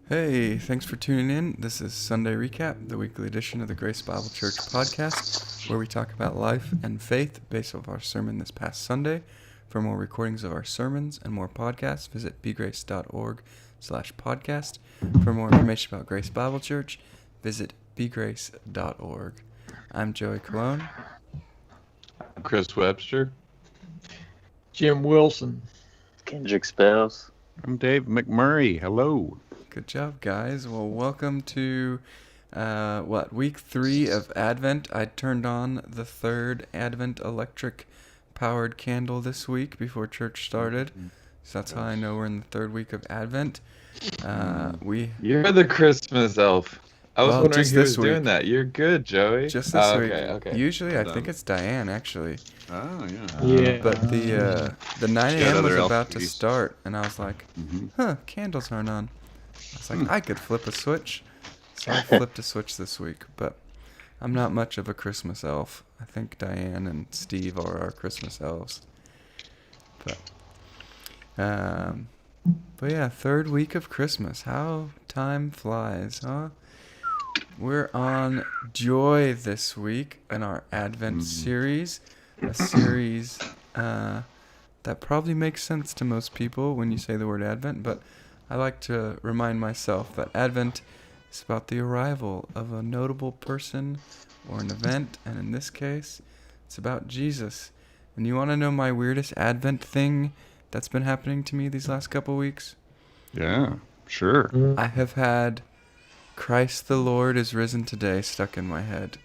Hey, thanks for tuning in. This is Sunday Recap, the weekly edition of the Grace Bible Church podcast, where we talk about life and faith based off our sermon this past Sunday. For more recordings of our sermons and more podcasts, visit bgrace.org/podcast. For more information about Grace Bible Church, visit bgrace.org. I'm Joey Colon. I'm Chris Webster. Jim Wilson. Kendrick Spells. I'm Dave McMurray. Hello. Good job, guys. Well, welcome to, week 3 of Advent. I turned on the third Advent electric-powered candle this week before church started. So that's how I know we're in the third week of Advent. You're the Christmas elf. I was wondering just who was this week. doing that. You're good, Joey. Just this week. Okay. Usually, I think it's Diane, actually. Oh, yeah. Yeah. But the 9 She got a.m. was other about to elf start, and I was like, candles aren't on. I was like, I could flip a switch. So I flipped a switch this week, but I'm not much of a Christmas elf. I think Diane and Steve are our Christmas elves. But yeah, third week of Christmas. How time flies, huh? We're on Joy this week in our Advent series. A series that probably makes sense to most people when you say the word Advent, but I like to remind myself that Advent is about the arrival of a notable person or an event, and in this case, it's about Jesus. And you want to know my weirdest Advent thing that's been happening to me these last couple weeks? Yeah, sure. I have had Christ the Lord is risen today stuck in my head.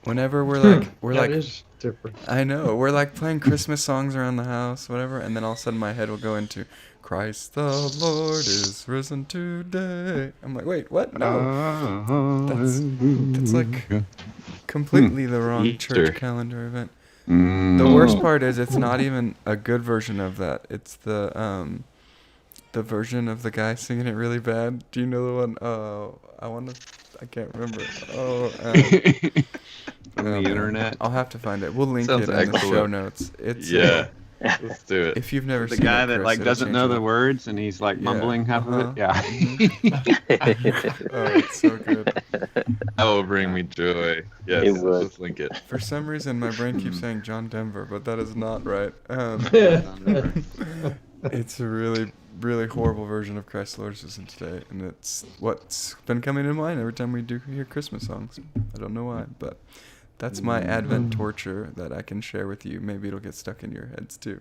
Whenever we're That is different. I know, we're like playing Christmas songs around the house, whatever, and then all of a sudden my head will go into Christ the Lord is risen today. I'm like, wait, what? No. That's like completely the wrong Easter. church calendar event. The worst part is it's not even a good version of that. It's the version of the guy singing it really bad. Do you know the one? Oh, I can't remember. On the internet. I'll have to find it. We'll link Sounds it in the show excellent. notes. It's Yeah. Let's do it. if you've never The seen guy it, that Chris, like it'll doesn't change know it the up. words and he's like mumbling half of it. Yeah. Oh, it's so good. That will bring me joy. Yes, It would. let's link it. For some reason, my brain keeps saying John Denver, but that is not right. It's a really, really horrible version of Christ the Lord is risen today, and it's what's been coming to mind every time we do hear Christmas songs. I don't know why, but that's my Advent torture that I can share with you. Maybe it'll get stuck in your heads too.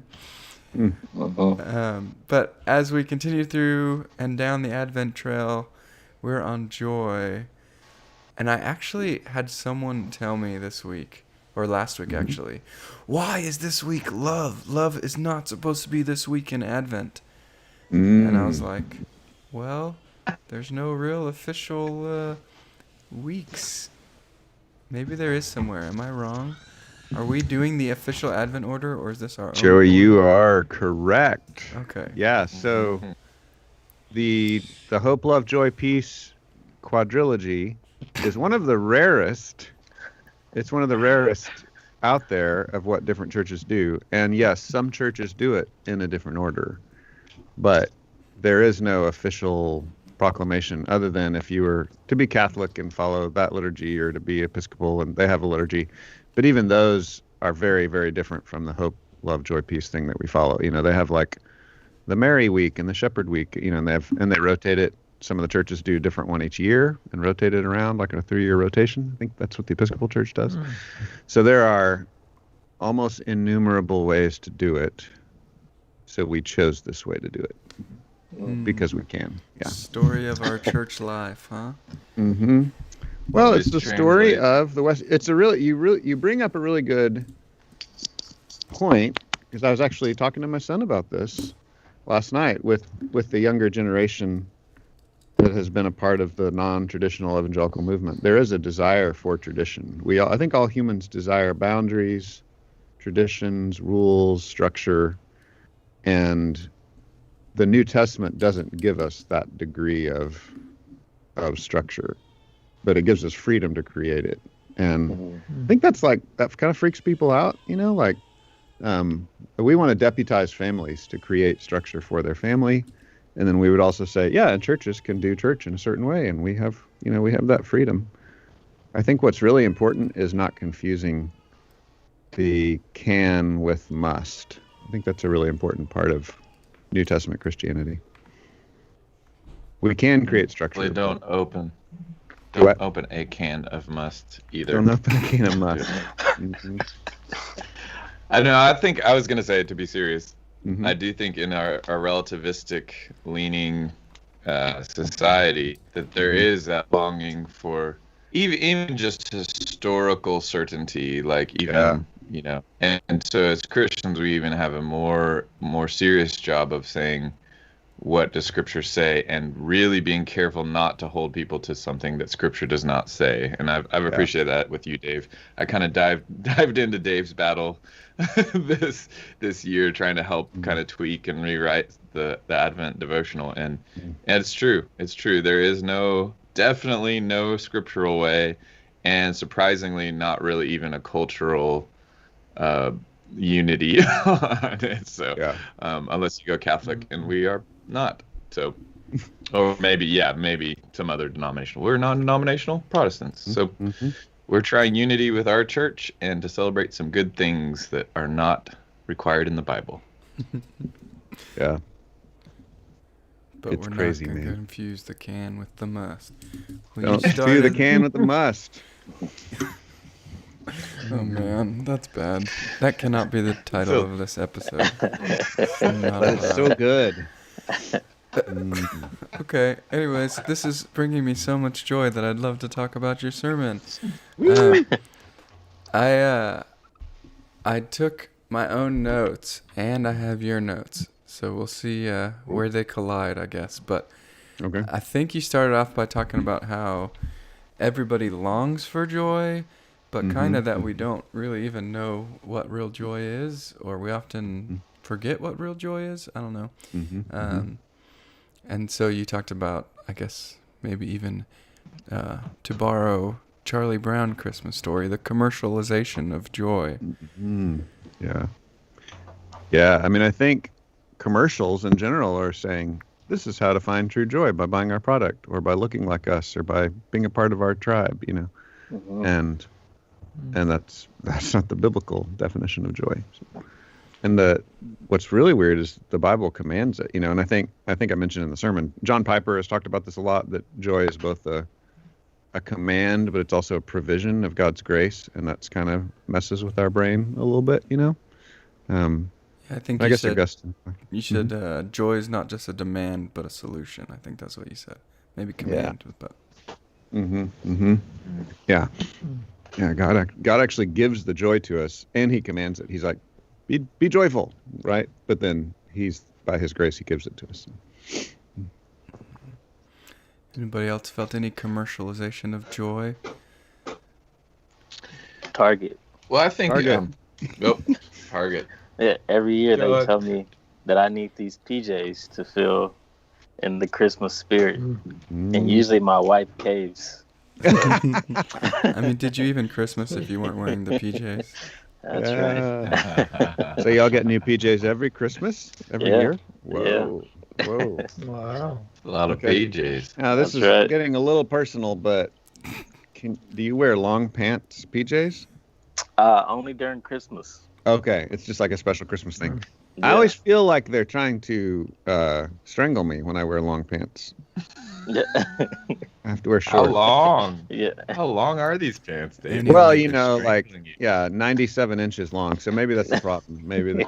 But as we continue through and down the Advent trail, we're on Joy. And I actually had someone tell me this week, or last week actually, why is this week love? Love is not supposed to be this week in Advent. And I was like, well, there's no real official weeks. Maybe there is somewhere. Am I wrong? Are we doing the official Advent order, or is this our own Joey, order? you are correct. Okay. Yeah, so the Hope, Love, Joy, Peace quadrilogy is one of the rarest. It's one of the rarest out there of what different churches do. And yes, some churches do it in a different order. But there is no official proclamation other than if you were to be Catholic and follow that liturgy, or to be Episcopal and they have a liturgy. But even those are very, very different from the Hope, Love, Joy, Peace thing that we follow. You know, they have like the Mary Week and the Shepherd Week, you know, and they rotate it. Some of the churches do a different one each year and rotate it around like in a 3-year rotation. I think that's what the Episcopal Church does. So there are almost innumerable ways to do it. So we chose this way to do it because we can. Yeah. Story of our church life, huh? Well, Always it's the story translate. of the West. It's a you bring up a really good point, because I was actually talking to my son about this last night with the younger generation that has been a part of the non-traditional evangelical movement. There is a desire for tradition. I think all humans desire boundaries, traditions, rules, structure, and the New Testament doesn't give us that degree of structure, but it gives us freedom to create it. And I think that kind of freaks people out, you know, like we want to deputize families to create structure for their family And then we would also say, yeah, and churches can do church in a certain way, and we have that freedom. I think what's really important is not confusing the can with must. I think that's a really important part of New Testament Christianity. We can create structure. Don't open a can of must either. Don't open a can of must. Mm-hmm. I know. I think I was going to say, to be serious, Mm-hmm. I do think in our relativistic leaning society that there is that longing for even just historical certainty, like even and so as Christians we even have a more serious job of saying, what does Scripture say, and really being careful not to hold people to something that Scripture does not say. And I've appreciated that with you, Dave. I kind of dived into Dave's battle this year, trying to help kind of tweak and rewrite the Advent devotional. And it's true. There is definitely no scriptural way, and surprisingly not really even a cultural unity on it. So unless you go Catholic, and we are not. So, or maybe some other denominational. We're non-denominational Protestants. So we're trying unity with our church and to celebrate some good things that are not required in the Bible. Yeah. But It's we're crazy, not going to man. confuse the can with the must. Don't confuse the can with the must. Oh man, that's bad. That cannot be the title of this episode. It's not But it's so allowed. good. Okay, anyways, this is bringing me so much joy that I'd love to talk about your sermon. I took my own notes, and I have your notes, so we'll see where they collide, I guess. But Okay. I think you started off by talking about how everybody longs for joy, but kind of that we don't really even know what real joy is, or we often forget what real joy is. I don't know. And so you talked about, I guess, maybe even to borrow Charlie Brown Christmas story, the commercialization of joy. Yeah. Yeah, I mean, I think commercials in general are saying, this is how to find true joy, by buying our product, or by looking like us, or by being a part of our tribe, And that's not the biblical definition of joy. And what's really weird is the Bible commands it, and I think I mentioned in the sermon, John Piper has talked about this a lot, that joy is both a command, but it's also a provision of God's grace, and that's kind of messes with our brain a little bit, I think I you guess said Augustine. joy is not just a demand, but a solution. I think that's what you said. Maybe command, but. Yeah. Yeah, God actually gives the joy to us, and he commands it. He's like, be joyful, right? But then by his grace, he gives it to us. Anybody else felt any commercialization of joy? Target. Well, I think Target. Target. Yeah, every year they God. tell me that I need these PJs to feel in the Christmas spirit, and usually my wife caves. I mean, did you even Christmas if you weren't wearing the PJs? That's right. So y'all get new PJs every Christmas, every Yeah. year? Whoa. Wow. A lot of Okay. PJs. Now this That's is right. getting a little personal, but do you wear long pants PJs? Only during Christmas. Okay, it's just like a special Christmas thing. Yeah. I always feel like they're trying to strangle me when I wear long pants. Yeah. I have to wear How shorts. long? Yeah. How long are these pants, Dave? Anyway. Well, They're like, strangling you. yeah, 97 inches long. So maybe that's the problem. Maybe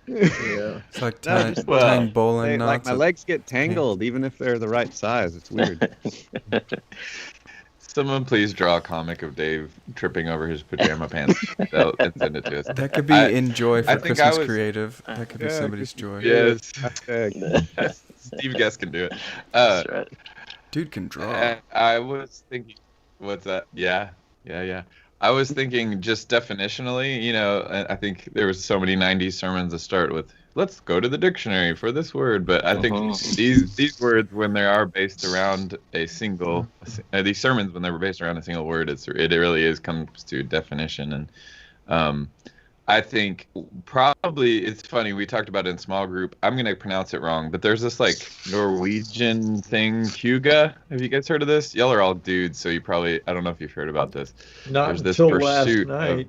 Yeah. It's like No, tying, just- tying bowling like knots. my legs get tangled even if they're the right size. It's weird. Someone please draw a comic of Dave tripping over his pajama pants and send it to us. That could be in joy for I think Christmas I was- creative. That could be Yeah, somebody's joy. Yes. Hashtag. Steve Guest can do it. That's right. Dude can draw. I was thinking, what's that? Yeah. I was thinking just definitionally, I think there was so many 90s sermons that start with, let's go to the dictionary for this word. But I think these words, when they are based around a single, these sermons, when they were based around a single word, it really comes to definition. And I think probably it's funny. We talked about it in small group. I'm gonna pronounce it wrong, but there's this like Norwegian thing, Huga. Have you guys heard of this? Y'all are all dudes, so you probably I don't know if you've heard about this. Not There's this until last pursuit night.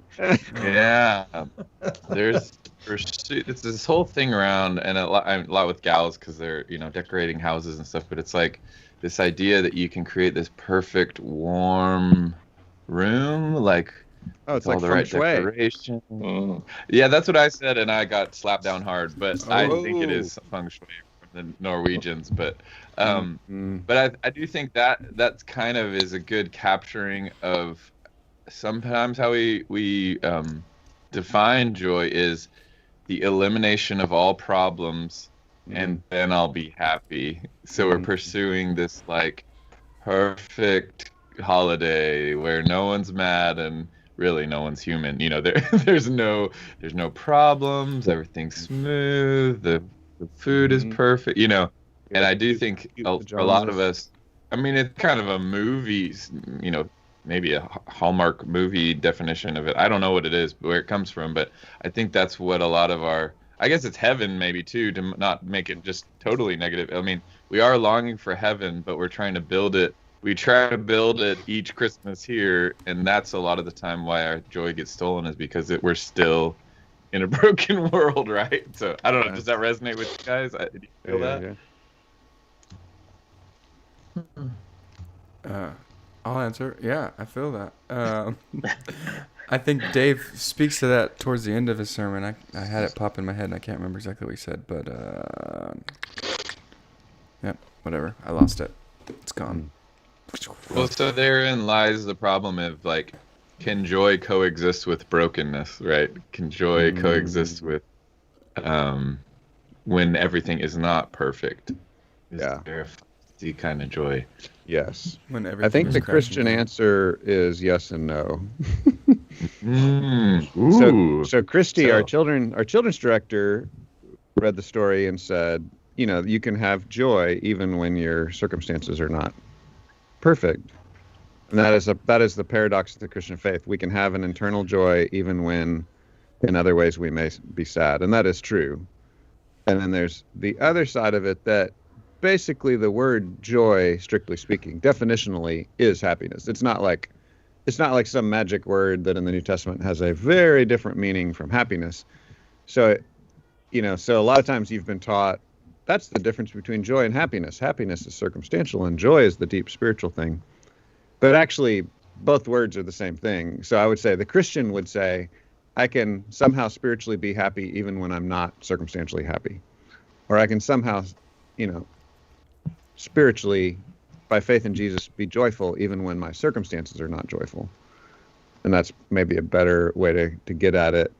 yeah. There's pursuit. It's this whole thing around, and a lot with gals because they're decorating houses and stuff. But it's like this idea that you can create this perfect warm room, like. Oh, it's all like the feng right shui. decoration. Mm. Yeah, that's what I said, and I got slapped down hard. But I think it Oh. is feng shui from the Norwegians. But Mm. but I do think that's kind of is a good capturing of sometimes how we define joy is the elimination of all problems, and then I'll be happy. So we're pursuing this like perfect holiday where no one's mad and really no one's human. There's no problems, everything's smooth, the food is perfect, and I do think for a lot of us, I mean, it's kind of a movie, maybe a Hallmark movie definition of it. I don't know what it is, where it comes from, but I think that's what a lot of I guess it's heaven maybe too, to not make it just totally negative. I mean, we are longing for heaven, but we're trying to build it. We try to build it each Christmas here, and that's a lot of the time why our joy gets stolen, is because we're still in a broken world, right? So I don't know. Does that resonate with you guys? Do you feel that? Yeah. I'll answer. Yeah, I feel that. I think Dave speaks to that towards the end of his sermon. I had it pop in my head, and I can't remember exactly what he said, but yep, whatever. I lost it. It's gone. Well, so therein lies the problem of like, can joy coexist with brokenness, right? Can joy coexist with when everything is not perfect? Is there a fuzzy kind of joy? Yes. When I think is the crashing Christian down. answer is yes and no. Ooh. So Christy, So- our children's director, read the story and said, you can have joy even when your circumstances are not perfect. And that is the paradox of the Christian faith. We can have an internal joy even when in other ways we may be sad. And that is true. And then there's the other side of it, that basically the word joy, strictly speaking, definitionally is happiness. It's not like some magic word that in the New Testament has a very different meaning from happiness. So, so a lot of times you've been taught that's the difference between joy and happiness. Happiness is circumstantial and joy is the deep spiritual thing. But actually, both words are the same thing. So I would say the Christian would say, I can somehow spiritually be happy even when I'm not circumstantially happy. Or I can somehow, spiritually, by faith in Jesus, be joyful even when my circumstances are not joyful. And that's maybe a better way to get at it.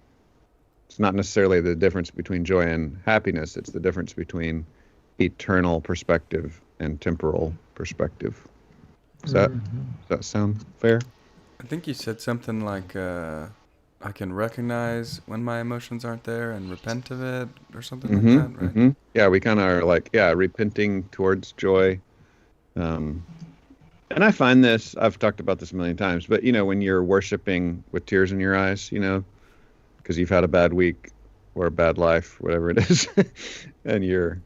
It's not necessarily the difference between joy and happiness. It's the difference between eternal perspective and temporal perspective. Does that sound fair? I think you said something like, I can recognize when my emotions aren't there and repent of it, or something like that, right? Yeah, we kind of are like, repenting towards joy. And I find this, I've talked about this a million times, but when you're worshiping with tears in your eyes, because you've had a bad week or a bad life, whatever it is, and you're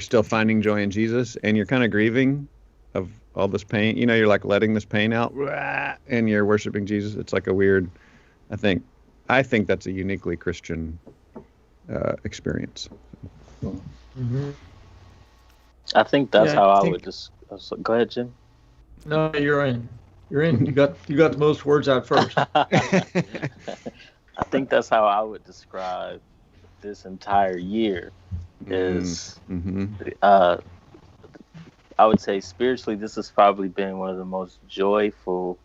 still finding joy in Jesus, and you're kind of grieving of all this pain, you're like letting this pain out, and you're worshiping Jesus. It's like a weird, I think that's a uniquely Christian experience. I think that's Yeah, how I I think- would just. Go ahead, Jim. No, you're in. You're in. You got the most words out first. I think that's how I would describe this entire year. Is I would say spiritually, this has probably been one of the most joyful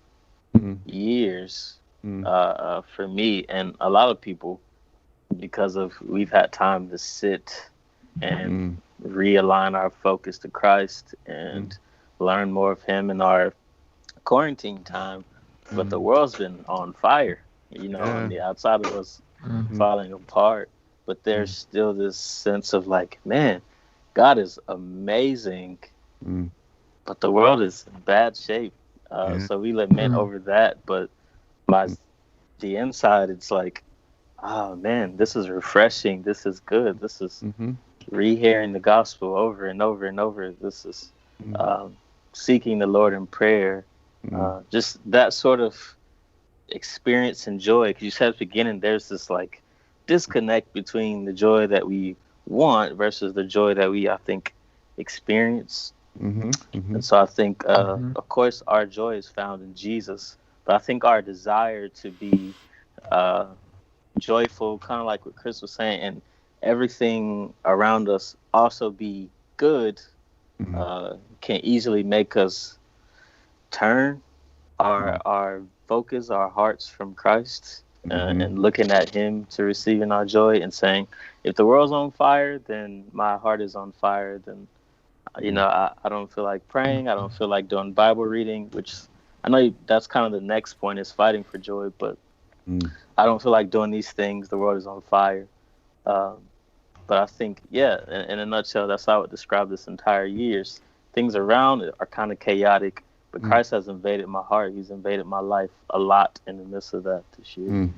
years for me and a lot of people, because we've had time to sit and realign our focus to Christ and learn more of Him in our quarantine time. But the world's been on fire, on the outside of us falling apart. But there's still this sense of like, man, God is amazing, but the world is in bad shape. So we lament over that. But the inside, it's like, oh man, this is refreshing. This is good. This is Mm-hmm. rehearing the gospel over and over and over. This is um, seeking the Lord in prayer. Just that sort of experience and joy. Because you said at the beginning, there's this like disconnect between the joy that we want versus the joy that we, I think, experience. Mm-hmm. Mm-hmm. And so I think, of course, our joy is found in Jesus. But I think our desire to be uh, joyful, kind of like what Chris was saying, and everything around us also be good, can easily make us turn our focus, our hearts from Christ, and looking at Him to receiving our joy, and saying, if the world's on fire, then my heart is on fire. Then I don't feel like praying. I don't feel like doing Bible reading, which I know that's kind of the next point, is fighting for joy, but I don't feel like doing these things. The world is on fire. But I think, yeah, in a nutshell, that's how I would describe this entire years. Things around it are kind of chaotic, but Christ has invaded my heart. He's invaded my life a lot in the midst of that this year.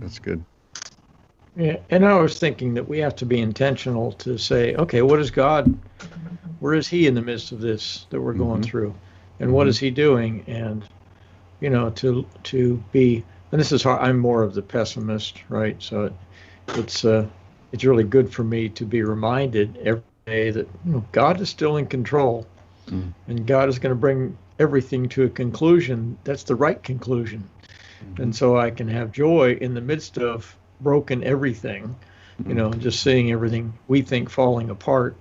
That's good. Yeah, and I was thinking that we have to be intentional to say, okay, what is God? Where is He in the midst of this that we're going through, and what is He doing? And to be, and this is hard. I'm more of the pessimist, right? So it's really good for me to be reminded every day that God is still in control, and God is going to bring everything to a conclusion. That's the right conclusion, and so I can have joy in the midst of broken everything, just seeing everything we think falling apart,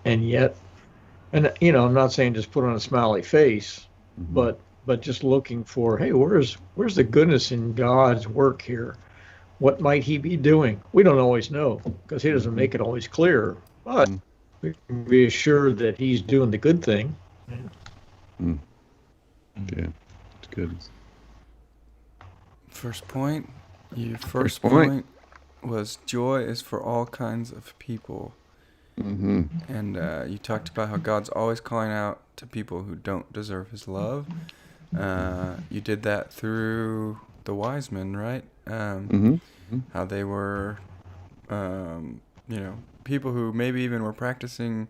and yet, and I'm not saying just put on a smiley face, but just looking for, hey, where's the goodness in God's work here? What might He be doing? We don't always know because He doesn't make it always clear, but we can be assured that He's doing the good thing. Yeah, it's good. First point. Your first point was joy is for all kinds of people. And you talked about how God's always calling out to people who don't deserve His love. You did that through the wise men, right? How they were, people who maybe even were practicing,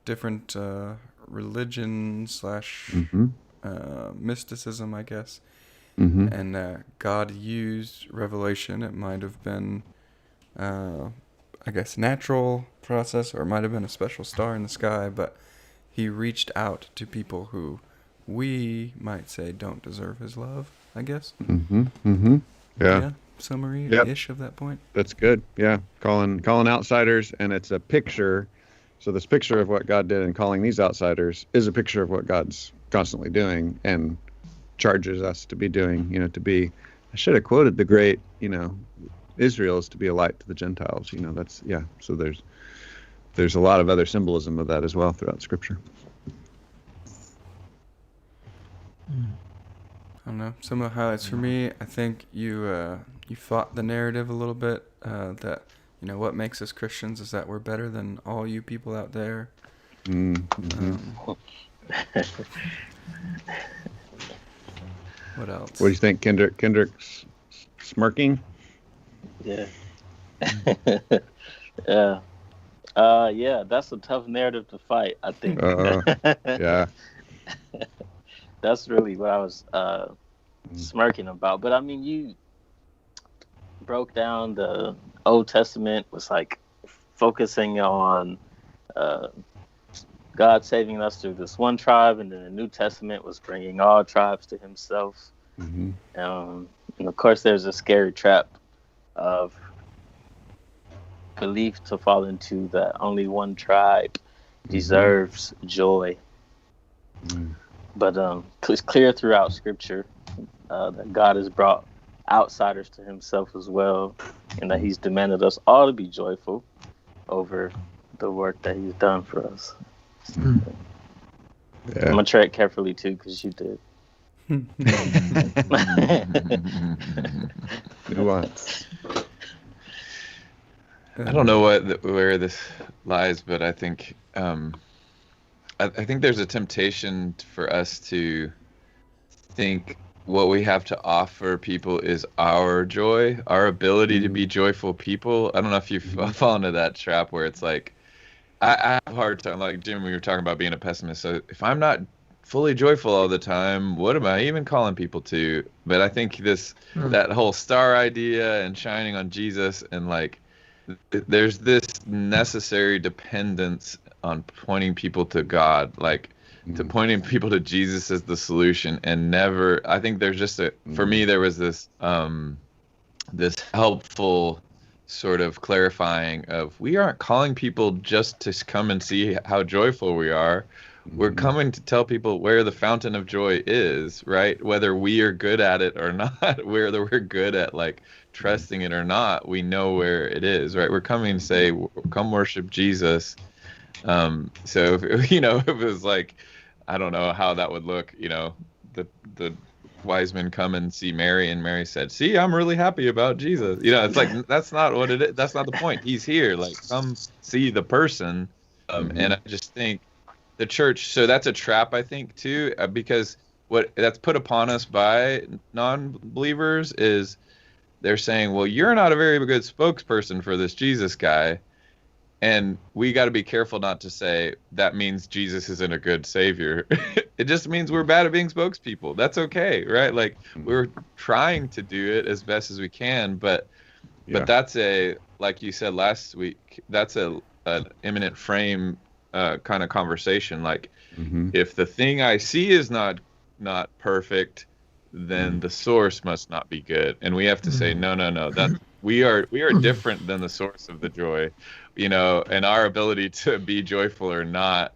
different religion / mysticism, I guess. And God used revelation. It might have been, I guess, natural process, or it might have been a special star in the sky, but He reached out to people who we might say don't deserve His love, I guess. Yeah. Summary-ish of that point. That's good. Yeah. Calling outsiders, and it's a picture. So this picture of what God did in calling these outsiders is a picture of what God's constantly doing and charges us to be doing, I should have quoted the great, Israel is to be a light to the Gentiles, so there's a lot of other symbolism of that as well throughout Scripture. I don't know. Some of the highlights for me, I think you fought the narrative a little bit, that, what makes us Christians is that we're better than all you people out there. What else? What do you think, Kendrick? Kendrick's smirking? Yeah. Yeah, that's a tough narrative to fight, I think. Yeah. That's really what I was smirking about. But I mean, you broke down the Old Testament, was like focusing on God saving us through this one tribe, and then the New Testament was bringing all tribes to Himself. And of course, there's a scary trap of belief to fall into that only one tribe deserves joy. But it's clear throughout Scripture that God has brought outsiders to Himself as well, and that He's demanded us all to be joyful over the work that He's done for us. I'm gonna tread carefully too, because you did. Nuance. I don't know where this lies, but I think I think there's a temptation for us to think what we have to offer people is our joy, our ability to be joyful people. I don't know if you fall into that trap where it's like, I have a hard time, like Jim, we were talking about being a pessimist. So if I'm not fully joyful all the time, what am I even calling people to? But I think that whole star idea and shining on Jesus, and like, there's this necessary dependence on pointing people to God, like to pointing people to Jesus as the solution, and never. I think there's just for me, there was this this helpful sort of clarifying of, we aren't calling people just to come and see how joyful we are. We're coming to tell people where the fountain of joy is, right? Whether we are good at it or not, whether we're good at like trusting it or not, we know where it is, right? We're coming to say, come worship Jesus. So if, if it was like, I don't know how that would look, the wise men come and see Mary, and Mary said, see, I'm really happy about Jesus. It's like, that's not what it is. That's not the point. He's here. Like, come see the person. And I just think the church, so that's a trap, I think, too, because what that's put upon us by non-believers is they're saying, well, you're not a very good spokesperson for this Jesus guy. And we got to be careful not to say that means Jesus isn't a good savior. It just means we're bad at being spokespeople. That's okay, right? Like, we're trying to do it as best as we can, but that's like you said last week, that's an imminent frame kind of conversation. Like, if the thing I see is not perfect, then the source must not be good, and we have to say no. That we are different than the source of the joy. And our ability to be joyful or not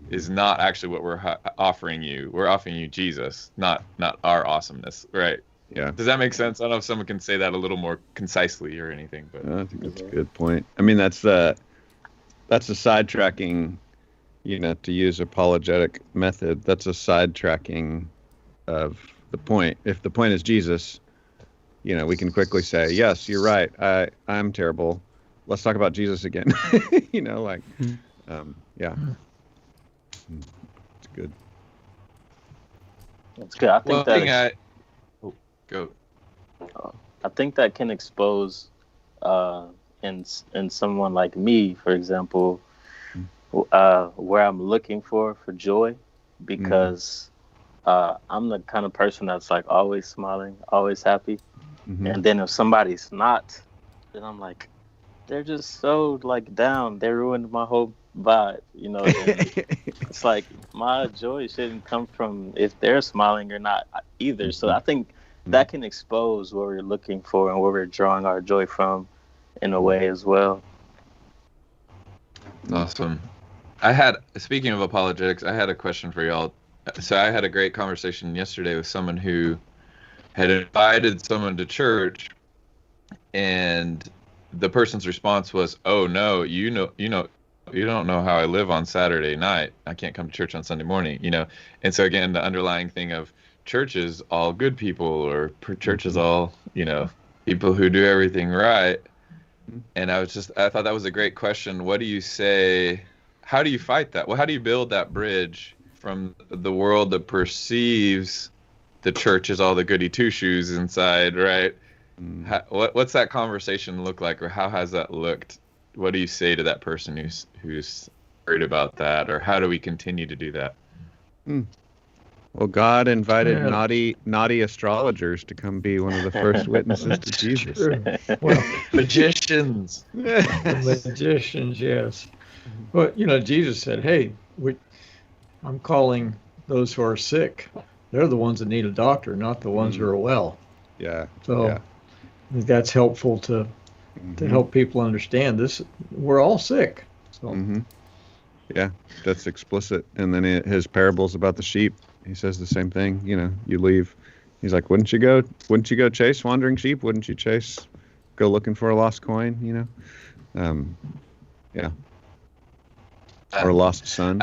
is not actually what we're offering you. We're offering you Jesus, not our awesomeness, right? Yeah. Does that make sense? I don't know if someone can say that a little more concisely or anything, but I think that's a good point. I mean, that's the sidetracking, to use apologetic method. That's a sidetracking of the point. If the point is Jesus, we can quickly say, yes, you're right. I'm terrible. Let's talk about Jesus again. Yeah. It's good. That's good. I think go. I think that can expose, in someone like me, for example, where I'm looking for joy, because I'm the kind of person that's like always smiling, always happy, and then if somebody's not, then I'm like, they're just so like down. They ruined my whole vibe, It's like my joy shouldn't come from if they're smiling or not either. So I think that can expose what we're looking for and where we're drawing our joy from, in a way as well. Awesome. Speaking of apologetics, I had a question for y'all. So I had a great conversation yesterday with someone who had invited someone to church, and the person's response was, "Oh no, you don't know how I live on Saturday night. I can't come to church on Sunday morning." And so again, the underlying thing of church is all good people, or church is all people who do everything right. And I thought that was a great question. What do you say? How do you fight that? Well, how do you build that bridge from the world that perceives the church as all the goody two shoes inside, right? What's that conversation look like, or how has that looked? What do you say to that person who's worried about that, or how do we continue to do that? Well, God invited naughty astrologers to come be one of the first witnesses to Jesus. True. Well, Magicians. magicians, yes. But Jesus said, "Hey, I'm calling those who are sick. They're the ones that need a doctor, not the ones who are well." Yeah. So I think that's helpful to help people understand this. We're all sick. So yeah, that's explicit. And then his parables about the sheep, he says the same thing. You leave. He's like, wouldn't you go chase wandering sheep? Wouldn't you go looking for a lost coin? Yeah. Or a lost son.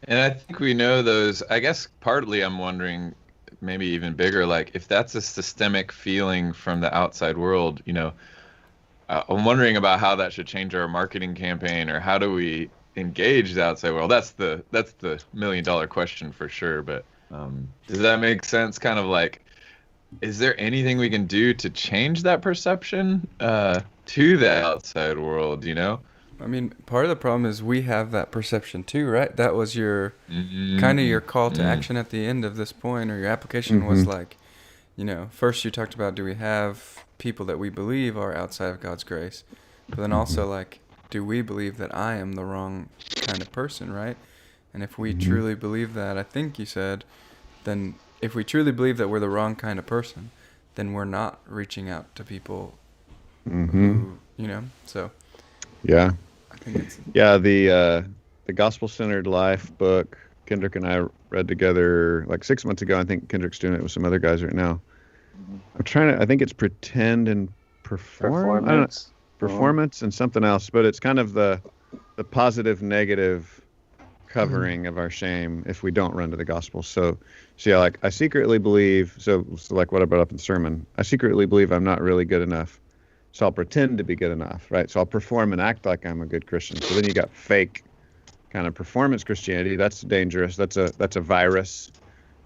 And I think we know those. I guess partly I'm wondering, maybe even bigger, like if that's a systemic feeling from the outside world, I'm wondering about how that should change our marketing campaign, or how do we engage the outside world? That's the $1 million question for sure. But Does that make sense? Kind of like, is there anything we can do to change that perception to the outside world, you know? I mean, part of the problem is we have that perception too, right? That was your kind of your call to action at the end of this point, or your application was like, first you talked about, do we have people that we believe are outside of God's grace? But then also, like, do we believe that I am the wrong kind of person, right? And if we truly believe that, I think you said, then if we truly believe that we're the wrong kind of person, then we're not reaching out to people who, so. Yeah. I think it's... Yeah, the Gospel-Centered Life book, Kendrick and I read together like 6 months ago. I think Kendrick's doing it with some other guys right now. I think it's Pretend and Perform. I don't know, Performance and something else, but it's kind of the positive, negative covering of our shame if we don't run to the gospel. So yeah, like I secretly believe, so like what I brought up in the sermon, I secretly believe I'm not really good enough. So I'll pretend to be good enough, right? So I'll perform and act like I'm a good Christian. So then you got fake kind of performance Christianity. That's dangerous. That's a virus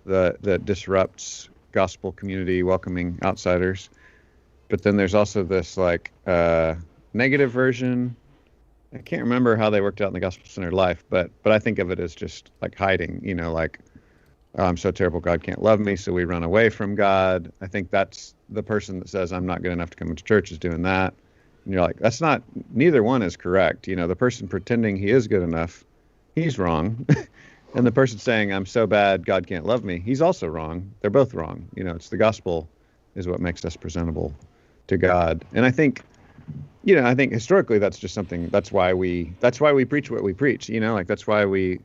that disrupts gospel community, welcoming outsiders. But then there's also this like negative version. I can't remember how they worked out in the Gospel-Centered Life, but I think of it as just like hiding, like, oh, I'm so terrible, God can't love me, so we run away from God. I think that's the person that says I'm not good enough to come into church is doing that. And you're like, that's not, neither one is correct. The person pretending he is good enough, he's wrong. And the person saying I'm so bad, God can't love me, he's also wrong. They're both wrong. It's the gospel is what makes us presentable to God. And I think historically that's just something, that's why we preach what we preach, like that's why we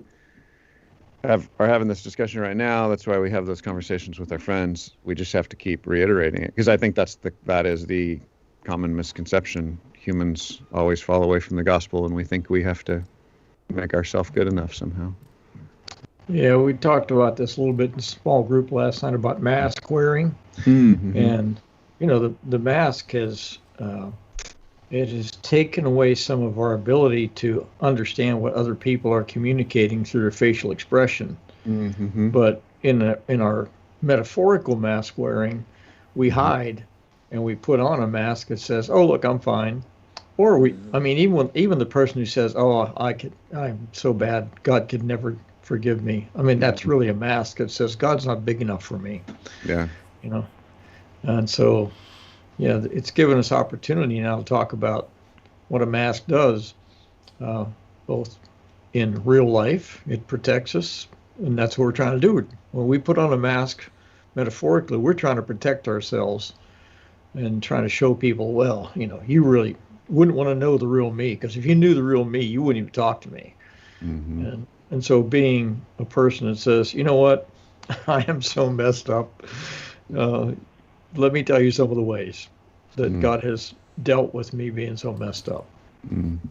are having this discussion right now. That's why we have those conversations with our friends. We just have to keep reiterating it, because I think that is the common misconception. Humans always fall away from the gospel, and we think we have to make ourselves good enough somehow. Yeah, we talked about this a little bit in a small group last night about mask wearing. And the mask has it has taken away some of our ability to understand what other people are communicating through their facial expression. But in our metaphorical mask wearing, we hide and we put on a mask that says, "Oh, look, I'm fine." Or even the person who says, "Oh, I'm so bad, God could never forgive me." That's really a mask that says God's not big enough for me. Yeah. And so, yeah, it's given us opportunity now to talk about what a mask does, both in real life. It protects us, and that's what we're trying to do. When we put on a mask, metaphorically, we're trying to protect ourselves and trying to show people, well, you really wouldn't want to know the real me, because if you knew the real me, you wouldn't even talk to me. And so being a person that says, you know what, I am so messed up. Let me tell you some of the ways that God has dealt with me being so messed up.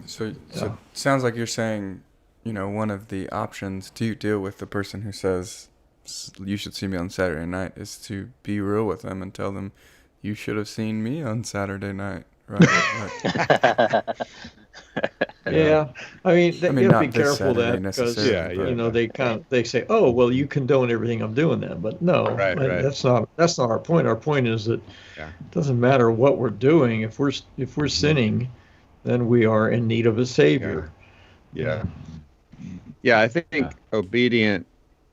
So it sounds like you're saying, one of the options to deal with the person who says, you should see me on Saturday night, is to be real with them and tell them, you should have seen me on Saturday night. Right. Yeah, you have to be careful of that, because they say, "Oh, well, you condone everything I'm doing then," but no, right. That's not our point. Our point is that it doesn't matter what we're doing. If we're sinning, then we are in need of a savior. Yeah. I think obedient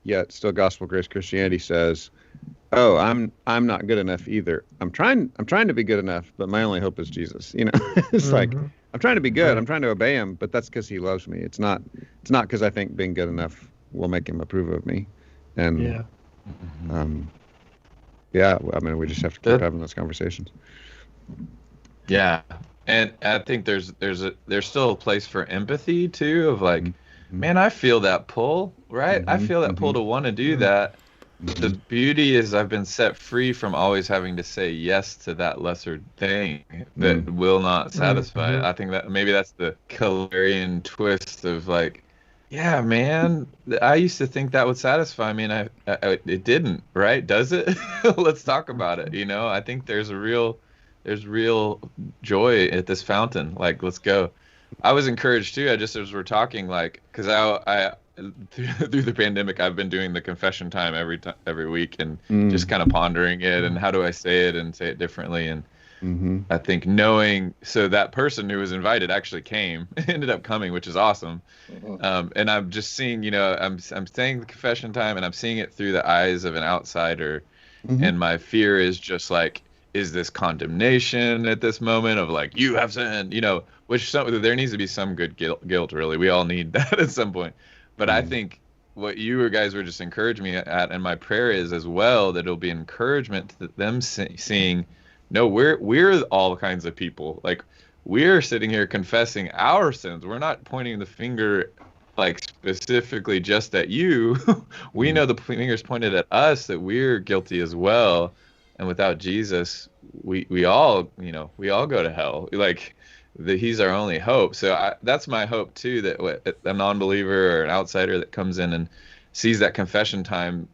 yet still gospel grace Christianity says, "Oh, I'm not good enough either. I'm trying to be good enough, but my only hope is Jesus." It's like, I'm trying to be good. I'm trying to obey him, but that's because he loves me. It's not because I think being good enough will make him approve of me. And we just have to keep having those conversations. Yeah, and I think there's still a place for empathy too, of like, man, I feel that pull, right? I feel that pull to want to do that. The beauty is I've been set free from always having to say yes to that lesser thing that will not satisfy. I think that maybe that's the Kalarian twist of like, yeah, man, I used to think that would satisfy me, and it didn't, right? Does it? Let's talk about it. I think there's real joy at this fountain. Like, let's go. I was encouraged too. I just, as we're talking, like, because I through the pandemic, I've been doing the confession time every week, and just kind of pondering it, and how do I say it differently, and I think knowing, so that person who was invited actually came, ended up coming, which is awesome. And I'm just seeing, I'm saying the confession time, and I'm seeing it through the eyes of an outsider, and my fear is just like, is this condemnation at this moment of like, you have sinned, which there needs to be some good guilt, really. We all need that at some point. But I think what you guys were just encouraging me at, and my prayer is as well, that it'll be encouragement to them seeing, no, we're all kinds of people. Like, we're sitting here confessing our sins. We're not pointing the finger like specifically just at you. We know the finger's pointed at us, that we're guilty as well. And without Jesus, we all go to hell. Like, he's our only hope. So that's my hope too, that a non-believer or an outsider that comes in and sees that confession time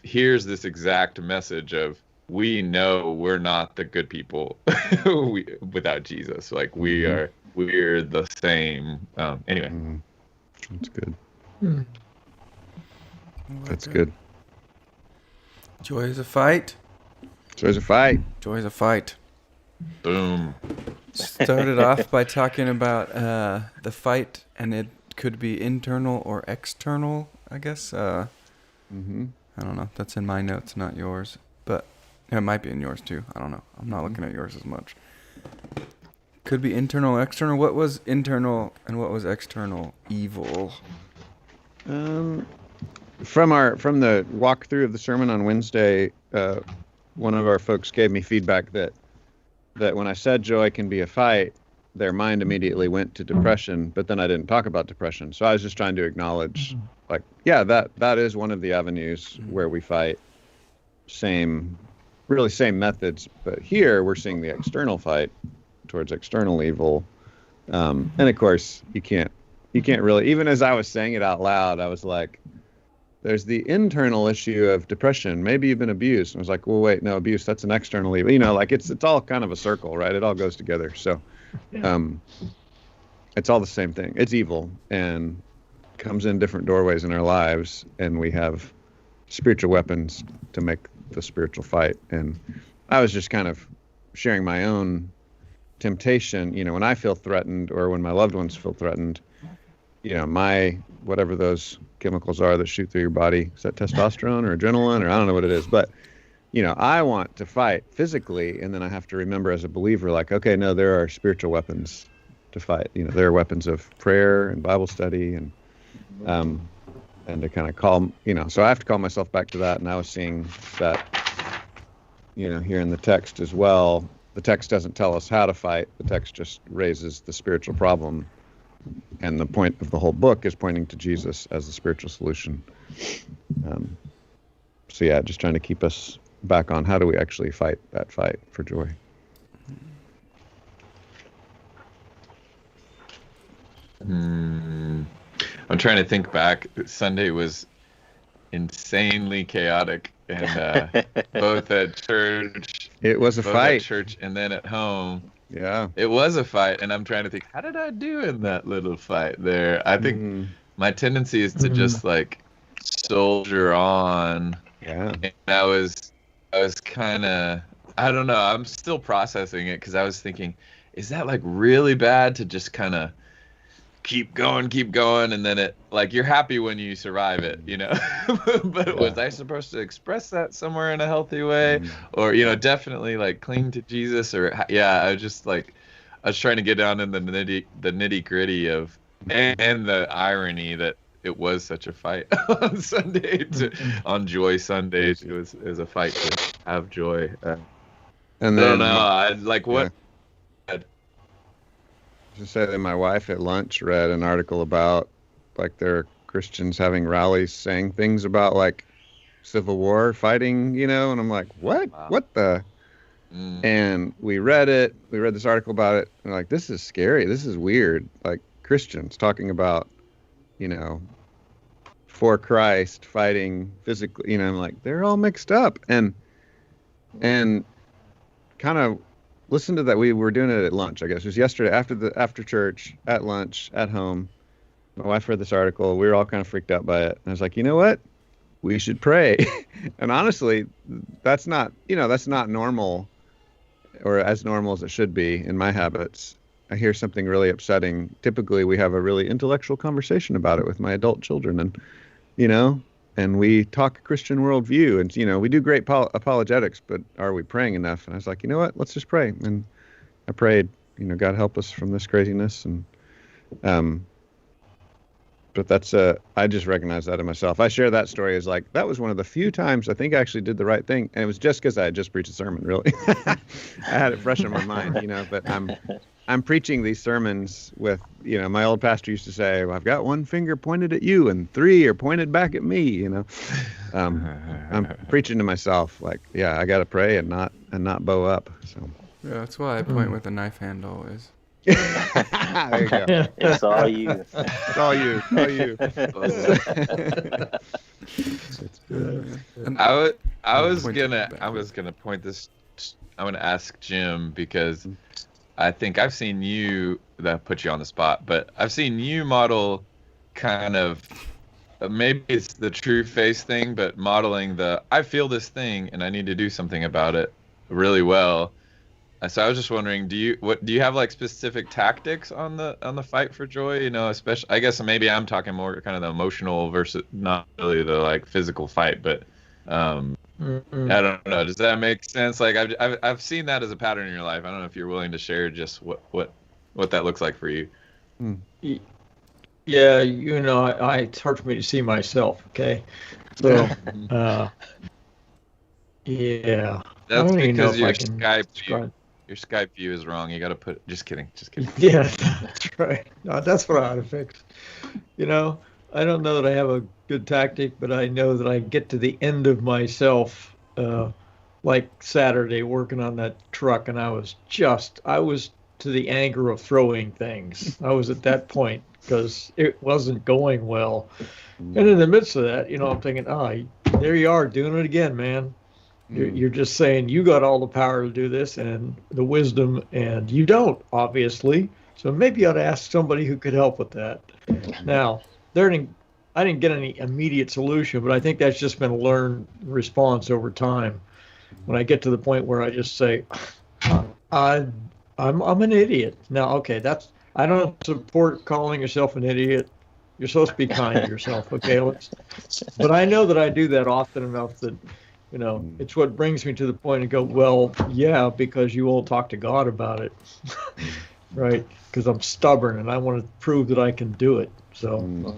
hears this exact message of, we know we're not the good people without Jesus. Like, we're the same. Anyway. That's good. That's good. good. Joy is a fight. Joy is a fight. Joy is a fight. Boom. Started off by talking about the fight, and it could be internal or external, I guess. I don't know. That's in my notes, not yours. But it might be in yours too. I don't know. I'm not looking at yours as much. Could be internal, external. What was internal and what was external evil? From the walkthrough of the sermon on Wednesday, one of our folks gave me feedback that when I said joy can be a fight, their mind immediately went to depression, but then I didn't talk about depression. So I was just trying to acknowledge, like, yeah, that is one of the avenues where we fight. Same methods, but here we're seeing the external fight towards external evil. And of course, you can't really, even as I was saying it out loud, I was like, there's the internal issue of depression. Maybe you've been abused. And I was like, well, wait, no, abuse, that's an external evil. Like, it's all kind of a circle, right? It all goes together. So it's all the same thing. It's evil and comes in different doorways in our lives, and we have spiritual weapons to make the spiritual fight. And I was just kind of sharing my own temptation, when I feel threatened, or when my loved ones feel threatened, my, whatever those chemicals are that shoot through your body, is that testosterone or adrenaline, or I don't know what it is, but I want to fight physically, and then I have to remember as a believer, like, okay, no, there are spiritual weapons to fight. There are weapons of prayer and Bible study, and to kind of call, so I have to call myself back to that. And I was seeing that, here in the text as well. The text doesn't tell us how to fight. The text just raises the spiritual problem. And the point of the whole book is pointing to Jesus as the spiritual solution. So yeah, just trying to keep us back on how do we actually fight that fight for joy. I'm trying to think back. Sunday was insanely chaotic, and both at church. It was a fight. At church and then at home. Yeah. It was a fight, and I'm trying to think, how did I do in that little fight there? I think my tendency is to just like soldier on. Yeah. And I was kind of, I don't know, I'm still processing it, because I was thinking, is that like really bad to just kind of keep going, and then it, like, you're happy when you survive it, but was I supposed to express that somewhere in a healthy way, or definitely like cling to Jesus, or I was just like, I was trying to get down in the nitty gritty of, and the irony that it was such a fight on Sunday, on Joy Sunday. It was a fight to have joy. And then, I don't know, like what. Yeah. To say that my wife at lunch read an article about, like, there are Christians having rallies saying things about, like, Civil War fighting, and I'm like, what? Wow. What the? And we read this article about it, and like, this is scary. This is weird. Like, Christians talking about, for Christ fighting physically, I'm like, they're all mixed up. And kind of listen to that. We were doing it at lunch, I guess. It was yesterday after church, at lunch, at home. my wife read this article. We were all kind of freaked out by it. And I was like, you know what? We should pray. And honestly, that's not normal, or as normal as it should be in my habits. I hear something really upsetting. Typically, we have a really intellectual conversation about it with my adult children, and and we talk Christian worldview, and we do great apologetics, but are we praying enough? And I was like, you know what? Let's just pray. And I prayed, God help us from this craziness, and but that's I just recognize that in myself. I share that story as like, that was one of the few times I think I actually did the right thing. And it was just because I had just preached a sermon, really. I had it fresh in my mind, but I'm preaching these sermons with, my old pastor used to say, well, I've got one finger pointed at you and 3 are pointed back at me, I'm preaching to myself like, yeah, I got to pray and not bow up. So yeah, that's why I point with a knife hand always. There you go. It's all you. It's all you. All you. I was gonna point this. I'm gonna ask Jim because I think I've seen you. That put you on the spot, but I've seen you model kind of. Maybe it's the true face thing, but modeling the I feel this thing and I need to do something about it really well. So I was just wondering, do you have like specific tactics on the fight for joy? Especially, I guess maybe I'm talking more kind of the emotional versus not really the like physical fight, but I don't know. Does that make sense? Like I've seen that as a pattern in your life. I don't know if you're willing to share just what that looks like for you. Yeah, it's hard for me to see myself. Okay, so yeah, that's because your Skype view is wrong. You got to put. Just kidding. Yeah, that's right. No, that's what I ought to fix. I don't know that I have a good tactic, but I know that I get to the end of myself, like Saturday working on that truck, and I was to the anger of throwing things. I was at that point because it wasn't going well. And in the midst of that, I'm thinking, there you are doing it again, man. You're just saying you got all the power to do this and the wisdom, and you don't, obviously. So maybe you ought to ask somebody who could help with that. Now, I didn't get any immediate solution, but I think that's just been a learned response over time. When I get to the point where I just say, I'm an idiot. Now, okay, I don't support calling yourself an idiot. You're supposed to be kind to yourself, okay? But I know that I do that often enough that, it's what brings me to the point and go, well, yeah, because you all talk to God about it, right? Because I'm stubborn and I want to prove that I can do it. So,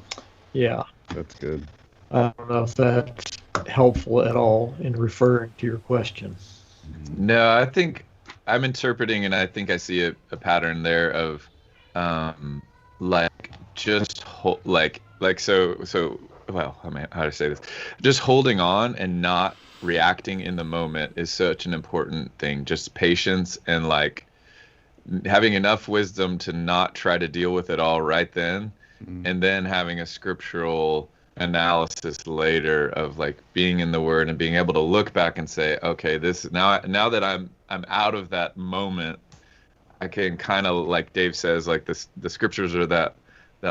yeah. That's good. I don't know if that's helpful at all in referring to your question. No, I think I'm interpreting, and I think I see a pattern there of, like just well, I mean, how to say this? Just holding on and not reacting in the moment is such an important thing. Just patience and like having enough wisdom to not try to deal with it all right then, and then having a scriptural analysis later of like being in the Word and being able to look back and say, okay, this now that I'm out of that moment, I can kind of, like Dave says, like the scriptures are that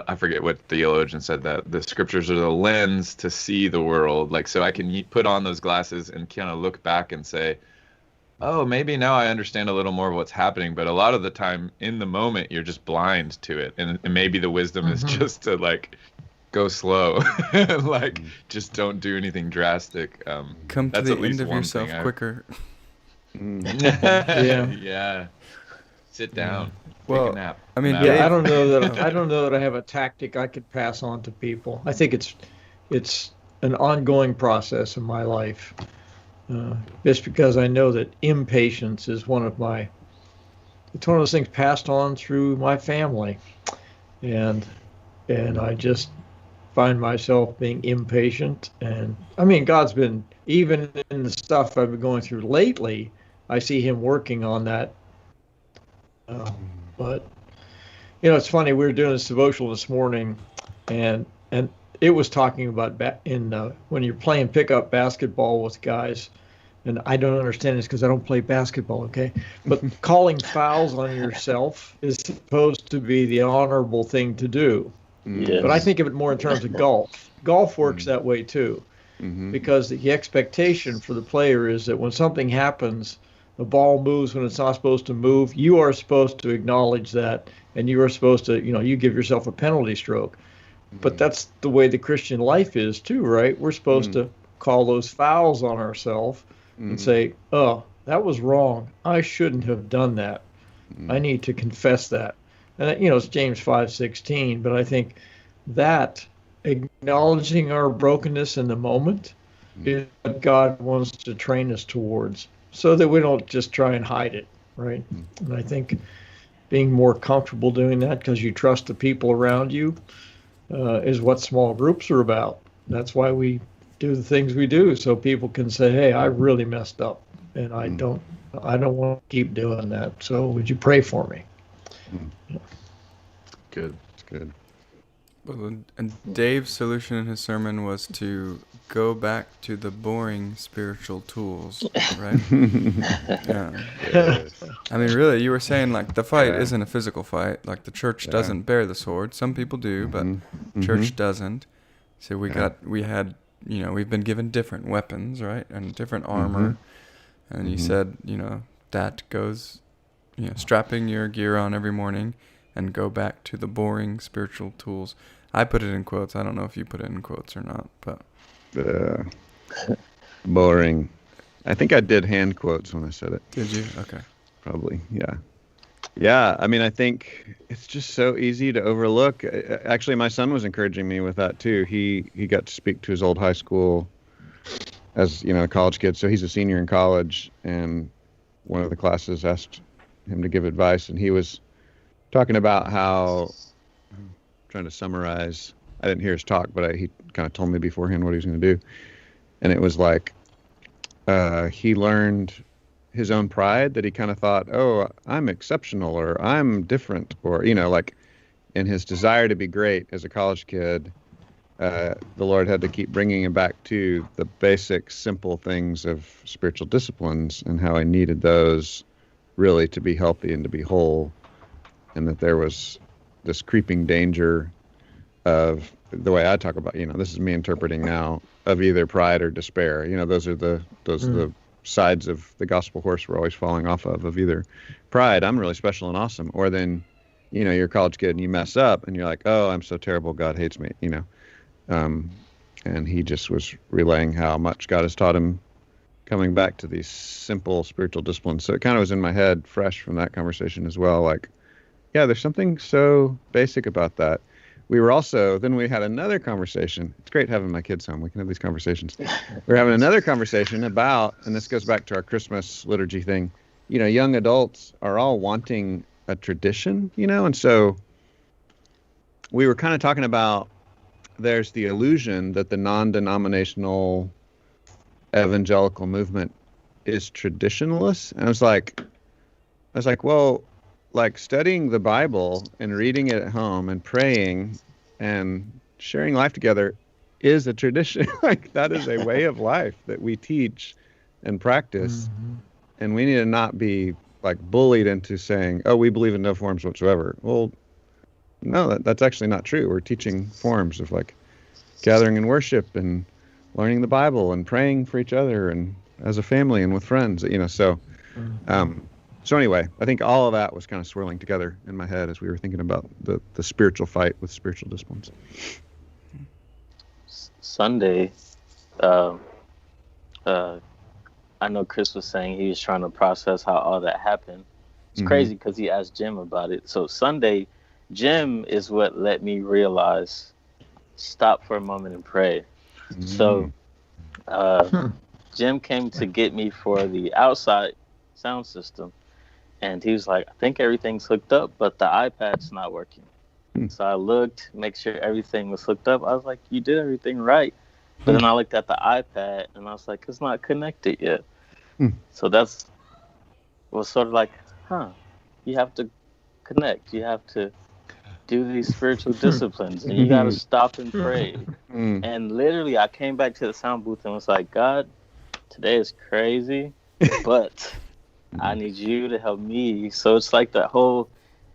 I forget what theologian said, that the scriptures are the lens to see the world. Like, so I can put on those glasses and kind of look back and say, oh, maybe now I understand a little more of what's happening. But a lot of the time in the moment, you're just blind to it. And maybe the wisdom is just to like go slow, like just don't do anything drastic. Come to the end of yourself quicker. Yeah. Sit down. Take a nap. I mean, yeah, I don't know that I have a tactic I could pass on to people. I think it's an ongoing process in my life. Just because I know that impatience is one of those things passed on through my family, and I just find myself being impatient. And I mean, God's been, even in the stuff I've been going through lately, I see Him working on that. But it's funny. We were doing this devotional this morning, and it was talking about when you're playing pickup basketball with guys, and I don't understand this because I don't play basketball, okay? But calling fouls on yourself is supposed to be the honorable thing to do. Yes. But I think of it more in terms of golf. Golf works that way too, because the expectation for the player is that when something happens, the ball moves when it's not supposed to move. You are supposed to acknowledge that, and you are supposed to, you give yourself a penalty stroke. But that's the way the Christian life is too, right? We're supposed to call those fouls on ourselves and say, "Oh, that was wrong. I shouldn't have done that. I need to confess that." And it's James 5:16, but I think that acknowledging our brokenness in the moment is what God wants to train us towards, so that we don't just try and hide it, right? And I think being more comfortable doing that because you trust the people around you is what small groups are about. That's why we do the things we do, so people can say, "Hey, I really messed up, and I don't want to keep doing that. So would you pray for me?" Good. It's good. Well, and Dave's solution in his sermon was to go back to the boring spiritual tools, right? Yeah. Yes. I mean, really, you were saying like the fight isn't a physical fight. Like the church doesn't bear the sword. Some people do, but church doesn't. So we've been given different weapons, right, and different armor. And you said, that goes, strapping your gear on every morning and go back to the boring spiritual tools. I put it in quotes. I don't know if you put it in quotes or not, but boring. I think I did hand quotes when I said it. Did you? Okay. Probably, yeah. Yeah, I mean, I think it's just so easy to overlook. Actually, my son was encouraging me with that too. He got to speak to his old high school as, a college kid. So he's a senior in college, and one of the classes asked him to give advice, and he was talking about how, I'm trying to summarize, I didn't hear his talk, but he kind of told me beforehand what he was going to do. And it was like, he learned his own pride, that he kind of thought, "Oh, I'm exceptional," or "I'm different," or, like in his desire to be great as a college kid, the Lord had to keep bringing him back to the basic, simple things of spiritual disciplines and how he needed those really to be healthy and to be whole. And that there was this creeping danger of, the way I talk about, this is me interpreting now, of either pride or despair. Those are the sides of the gospel horse we're always falling off of either pride, I'm really special and awesome, or then, you're a college kid and you mess up and you're like, "Oh, I'm so terrible, God hates me," and he just was relaying how much God has taught him coming back to these simple spiritual disciplines. So it kind of was in my head fresh from that conversation as well. Like, yeah, there's something so basic about that. Then we had another conversation. It's great having my kids home. We can have these conversations. We're having another conversation about, and this goes back to our Christmas liturgy thing, young adults are all wanting a tradition, and so we were kind of talking about, there's the illusion that the non-denominational evangelical movement is traditionalist. And I was like, well, like studying the Bible and reading it at home and praying and sharing life together is a tradition. Like, that is a way of life that we teach and practice. And we need to not be like bullied into saying, "Oh, we believe in no forms whatsoever." Well, no, that's actually not true. We're teaching forms of like gathering in worship and learning the Bible and praying for each other and as a family and with friends, So anyway, I think all of that was kind of swirling together in my head as we were thinking about the spiritual fight with spiritual disciplines. Sunday, I know Chris was saying he was trying to process how all that happened. It's crazy because he asked Jim about it. So Sunday, Jim is what let me realize, stop for a moment and pray. So Jim came to get me for the outside sound system. And he was like, "I think everything's hooked up, but the iPad's not working." So I looked, make sure everything was hooked up. I was like, "You did everything right." But then I looked at the iPad and I was like, "It's not connected yet." So was sort of like, you have to connect. You have to do these spiritual disciplines and you got to stop and pray. And literally I came back to the sound booth and was like, "God, today is crazy, but I need you to help me." So it's like that whole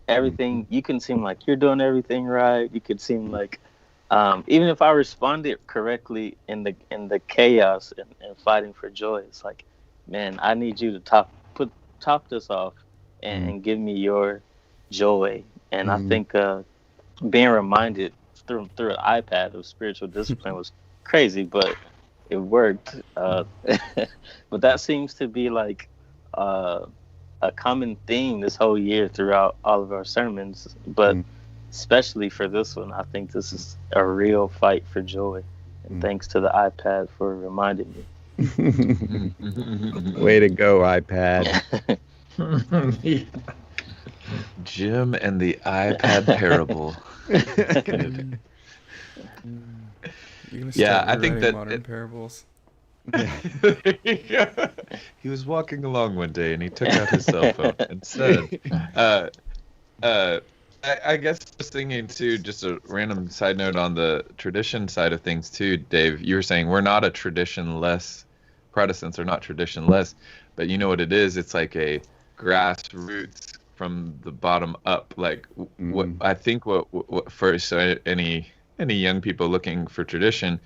everything, you can seem like you're doing everything right. You could seem like, even if I responded correctly in the chaos and fighting for joy, it's like, man, I need you to top this off and give me your joy. And I think being reminded through an iPad of spiritual discipline was crazy, but it worked. But that seems to be like a common theme this whole year throughout all of our sermons, but especially for this one, I think this is a real fight for joy. And thanks to the iPad for reminding me. Way to go, iPad. Jim and the iPad parable. Yeah, I think that modern parables. He was walking along one day and he took out his cell phone and said, I guess just thinking too, just a random side note on the tradition side of things too, Dave, you were saying we're not a tradition-less, Protestants are not tradition-less, but you know what it is? It's like a grassroots from the bottom up. Like what I think what for so any young people looking for tradition,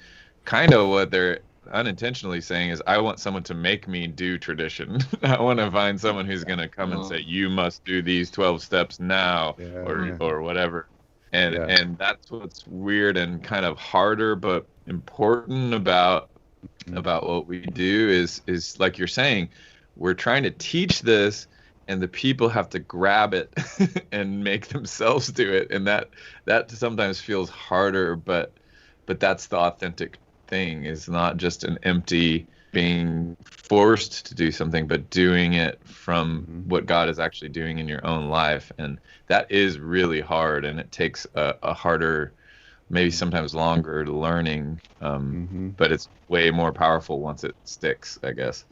kind of what they're unintentionally saying is, I want someone to make me do tradition. I want to find someone who's going to come and say, you must do these 12 steps now, or whatever. And that's what's weird and kind of harder but important about what we do is like you're saying, we're trying to teach this and the people have to grab it and make themselves do it, and that sometimes feels harder, but that's the authentic thing, is not just an empty being forced to do something, but doing it from what God is actually doing in your own life. And that is really hard, and it takes a harder, maybe sometimes longer learning, but it's way more powerful once it sticks, I guess.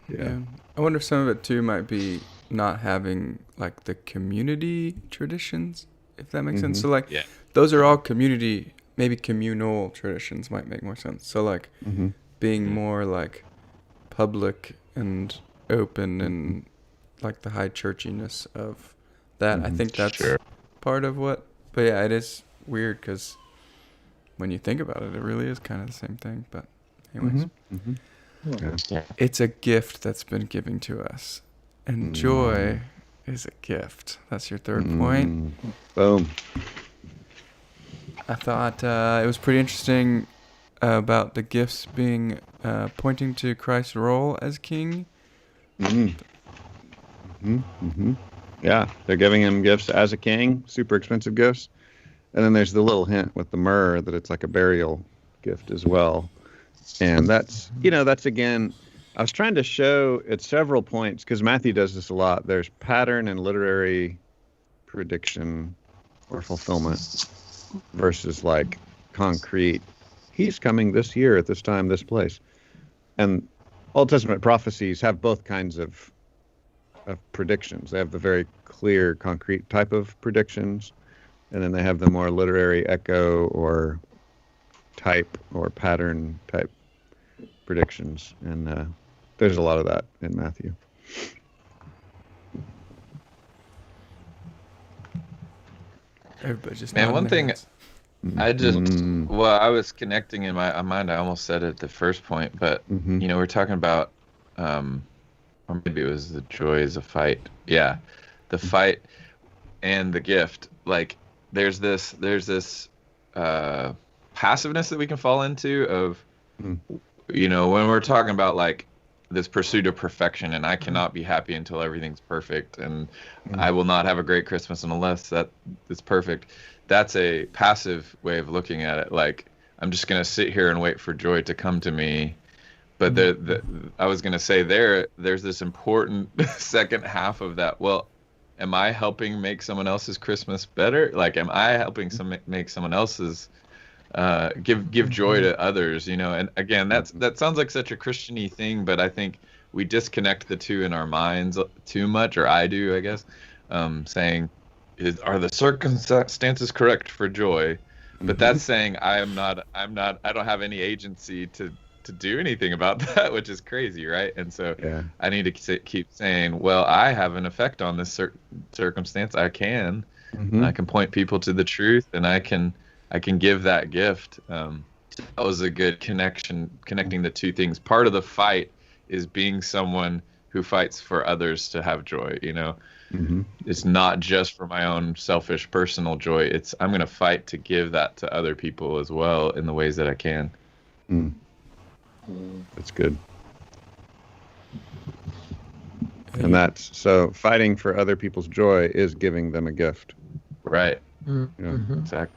Yeah. I wonder if some of it too might be not having like the community traditions, if that makes sense. So like those are all community, maybe communal traditions might make more sense. So like being more like public and open and like the high churchiness of that. I think that's part of what, but yeah, it is weird because when you think about it, it really is kind of the same thing. But anyways, it's a gift that's been given to us, and joy is a gift. That's your third point. Boom. I thought it was pretty interesting about the gifts being pointing to Christ's role as king. Yeah, they're giving him gifts as a king, super expensive gifts. And then there's the little hint with the myrrh that it's like a burial gift as well. And that's again, I was trying to show at several points, because Matthew does this a lot. There's pattern and literary prediction or fulfillment versus like concrete, he's coming this year at this time, this place. And Old Testament prophecies have both kinds of predictions. They have the very clear, concrete type of predictions, and then they have the more literary echo or type or pattern type predictions. And there's a lot of that in Matthew. Everybody just one thing I was connecting in my mind, I almost said it at the first point, but we're talking about or maybe it was the joy is a fight. Yeah, the fight and the gift. Like there's this passiveness that we can fall into of, when we're talking about like this pursuit of perfection, and I cannot be happy until everything's perfect, and I will not have a great Christmas unless that is perfect. That's a passive way of looking at it. Like I'm just gonna sit here and wait for joy to come to me. But I was gonna say there's this important second half of that. Well, am I helping make someone else's Christmas better? Like, am I helping make someone else's give joy to others? And again, that sounds like such a Christian-y thing, but I think we disconnect the two in our minds too much, or I do, I guess. Saying, are the circumstances correct for joy? But that's saying I don't have any agency to to do anything about that, which is crazy, right? And so Yeah. I need to keep saying, well, I have an effect on this circumstance. I can. Mm-hmm. I can point people to the truth, and I can give that gift. That was a good connecting the two things. Part of the fight is being someone who fights for others to have joy. Mm-hmm. It's not just for my own selfish personal joy. It's I'm going to fight to give that to other people as well in the ways that I can. That's good. And that's so fighting for other people's joy is giving them a gift. Right. Mm-hmm. Exactly.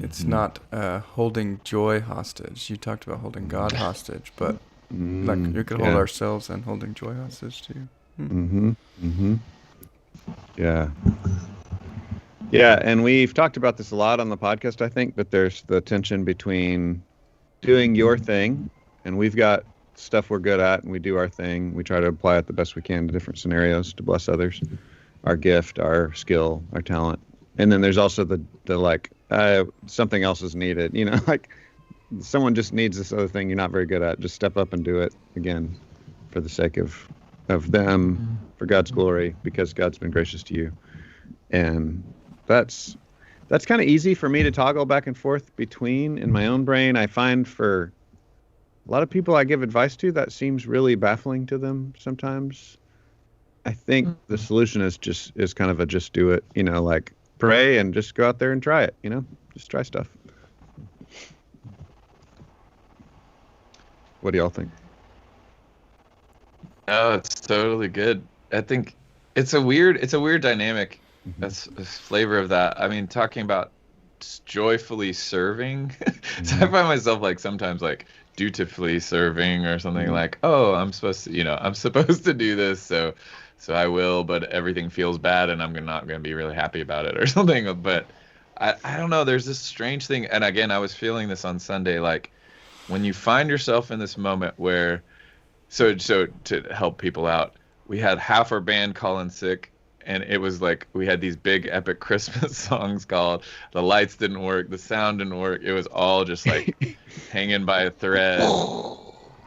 It's not holding joy hostage. You talked about holding God hostage, but like you could hold ourselves and holding joy hostage too. Mm-hmm. Mm-hmm. Yeah. Yeah, and we've talked about this a lot on the podcast, I think, but there's the tension between doing your thing, and we've got stuff we're good at, and we do our thing. We try to apply it the best we can to different scenarios to bless others, our gift, our skill, our talent. And then there's also the like, something else is needed, like someone just needs this other thing you're not very good at. Just step up and do it again for the sake of them, for God's glory, because God's been gracious to you. And that's kind of easy for me to toggle back and forth between in my own brain. I find for a lot of people I give advice to, that seems really baffling to them sometimes. I think the solution is kind of a just do it, like pray and just go out there and try it, just try stuff. What do y'all think? No, it's totally good. I think it's a weird dynamic. That's a flavor of that. I mean, talking about joyfully serving. So I find myself like sometimes like dutifully serving or something like, oh, I'm supposed to do this, so I will, but everything feels bad and I'm not going to be really happy about it or something. But I don't know. There's this strange thing, and again, I was feeling this on Sunday, like when you find yourself in this moment where, so to help people out, we had half our band calling sick. And it was like we had these big epic Christmas songs called The Lights Didn't Work, the sound didn't work. It was all just like hanging by a thread.